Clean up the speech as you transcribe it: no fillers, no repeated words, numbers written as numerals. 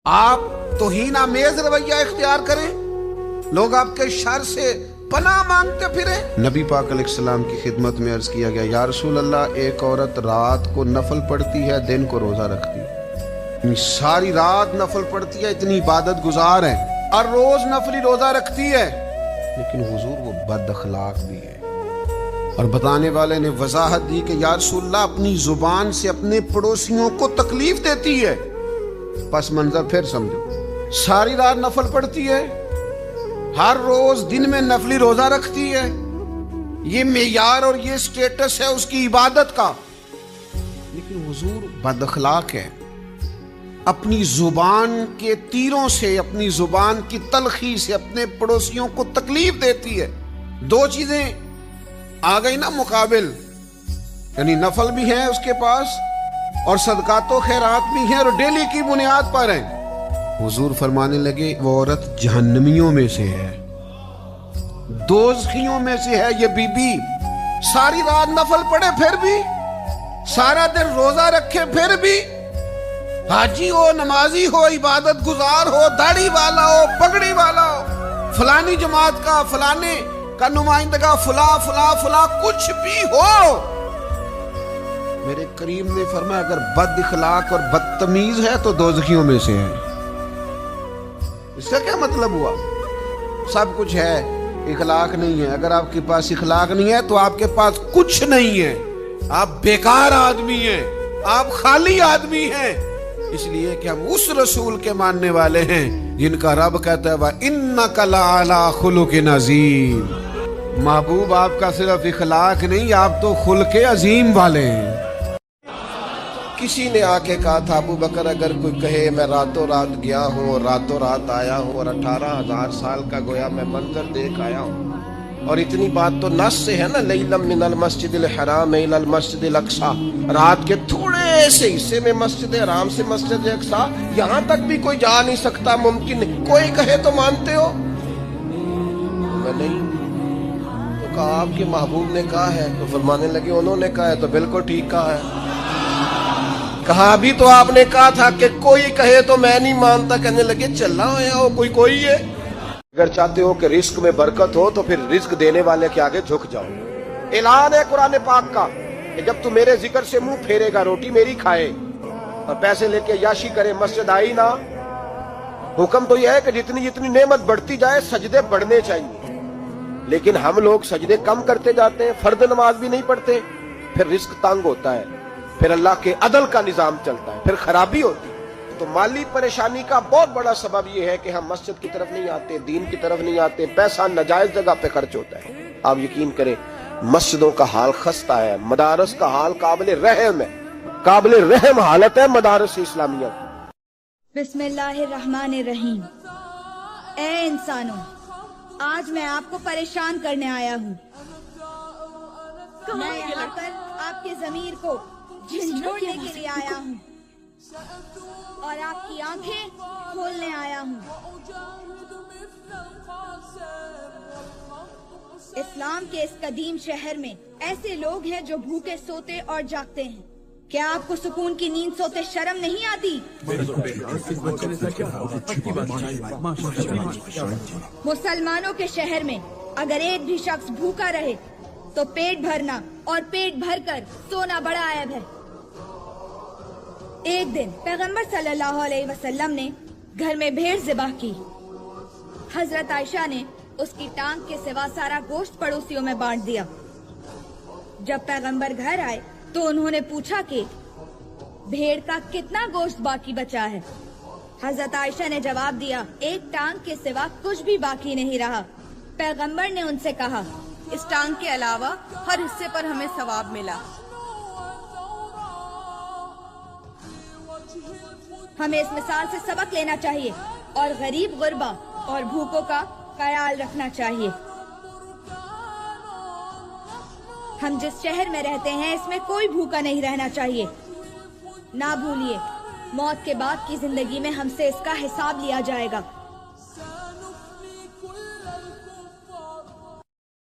آپ توہین आमेज रवैया इख्तियार करें, लोग आपके शर से पनाह मांगते फिरे। नबी पाक अलैहिस्सलाम की खिदमत में अर्ज किया गया, या रसूल अल्लाह, एक औरत रात को नफल पढ़ती है, दिन को रोजा रखती है, सारी रात नफल पढ़ती है, इतनी इबादत गुजार है और रोज नफली रोजा रखती है, लेकिन हुजूर वो बद अखलाक भी है। और बताने वाले ने वजाहत दी कि या रसूल अल्लाह, अपनी जुबान से अपने पड़ोसियों को तकलीफ देती है। पस मंजर फिर समझो, सारी रात नफल पढ़ती है, हर रोज दिन में नफली रोजा रखती है, ये मेयार और ये स्टेटस है उसकी इबादत का, लेकिन हुजूर बद अखलाक है। अपनी जुबान के तीरों से, अपनी जुबान की तलखी से अपने पड़ोसियों को तकलीफ देती है। दो चीजें आ गई ना मुकाबिल, यानी नफल भी है उसके पास और सदकातो खैरात भी है और डेली की बुनियाद पर है। हुजूर फरमाने लगे, वो औरत जहन्नमियों में से है, दोज़खियों में से है ये बीबी। सारी रात नफल पढ़े फिर भी, सारा दिन रोजा रखे फिर भी, हाजी हो, नमाजी हो, इबादत गुजार हो, दाढ़ी वाला हो, पगड़ी वाला हो, फलानी जमात का, फलाने का नुमाइंदगा, फुला फुला फुला कुछ भी हो, मेरे करीम ने फरमाया अगर बद इखलाक और बदतमीज है तो दोज़खियों में से है। इसका क्या मतलब हुआ? सब कुछ है, इखलाक नहीं है। अगर आपके पास इखलाक नहीं है तो आपके पास कुछ नहीं है, आप बेकार आदमी हैं, आप खाली आदमी हैं। इसलिए कि हम उस रसूल के मानने वाले हैं जिनका रब कहता है व इन्नका लअला खुलुकिन अज़ीम। महबूब आपका सिर्फ इखलाक नहीं, आप तो खुल्के अजीम वाले हैं। किसी ने आके कहा था, अबू बकर अगर कोई कहे मैं रातों रात गया हूँ और रातों रात आया हूँ और 18,000 साल का गोया मैं मंजर देख आया हूँ, और इतनी बात तो नस से है ना, लैलम मिनल मस्जिदिल हराम इलल मस्जिदिल अक्सा, रात के थोड़े से हिस्से में मस्जिद हराम से मस्जिद अक्सा, यहाँ तक भी कोई जा नहीं सकता, मुमकिन नहीं। कोई कहे तो मानते हो? मैं नहीं। तो कहा आपके महबूब ने कहा है, तो फरमाने लगे उन्होंने कहा है तो बिल्कुल ठीक कहा है। कहा अभी तो आपने कहा था कि कोई कहे तो मैं नहीं मानता, कहने लगे चलना हो कोई है। अगर चाहते हो कि रिस्क में बरकत हो तो फिर रिस्क देने वाले के आगे झुक जाओ। ऐलान है कुरान पाक का कि जब तू मेरे जिक्र से मुंह फेरेगा, रोटी मेरी खाए और पैसे लेके याशी करे, मस्जिद आई ना। हुक्म तो यह है कि जितनी जितनी नेमत बढ़ती जाए सजदे बढ़ने चाहिए, लेकिन हम लोग सजदे कम करते जाते हैं, फर्द नमाज भी नहीं पढ़ते, फिर रिस्क तंग होता है, फिर अल्लाह के अदल का निजाम चलता है, फिर खराबी होती है। तो माली परेशानी का बहुत बड़ा सबब यह है कि हम मस्जिद की तरफ नहीं आते, दीन की तरफ नहीं आते, पैसा नाजायज जगह पे खर्च होता है। आप यकीन करें, मस्जिदों का हाल खस्ता है, मदारस का हाल काबिल रहम है, काबिल रहम हालत है मदारस इस्लामिया। बिस्मिल्लाहिर्रहमानिर्रहीम। ए इंसानों, आज मैं आपको परेशान करने आया हूँ। मैं यहाँ पर आपके ज़मीर को झंझोड़ने के लिए आया हूँ और आपकी आंखें खोलने आया हूँ। इस्लाम के इस कदीम शहर में ऐसे लोग हैं जो भूखे सोते और जागते हैं। क्या आपको सुकून की नींद सोते शर्म नहीं आती? मुसलमानों के शहर में अगर एक भी शख्स भूखा रहे तो पेट भरना और पेट भरकर सोना बड़ा ऐब है। एक दिन पैगंबर सल्लल्लाहु अलैहि वसल्लम ने घर में भेड़ ज़िबाह की। हजरत आयशा ने उसकी टांग के सिवा सारा गोश्त पड़ोसियों में बांट दिया। जब पैगंबर घर आए तो उन्होंने पूछा कि भेड़ का कितना गोश्त बाकी बचा है। हजरत आयशा ने जवाब दिया, एक टांग के सिवा कुछ भी बाकी नहीं रहा। पैगंबर ने उनसे कहा, इस टांग के अलावा हर हिस्से पर हमें सवाब मिला। हमें इस मिसाल से सबक लेना चाहिए और गरीब गुरबा और भूखों का ख्याल रखना चाहिए। हम जिस शहर में रहते हैं इसमें कोई भूखा नहीं रहना चाहिए। ना भूलिए, मौत के बाद की जिंदगी में हमसे इसका हिसाब लिया जाएगा।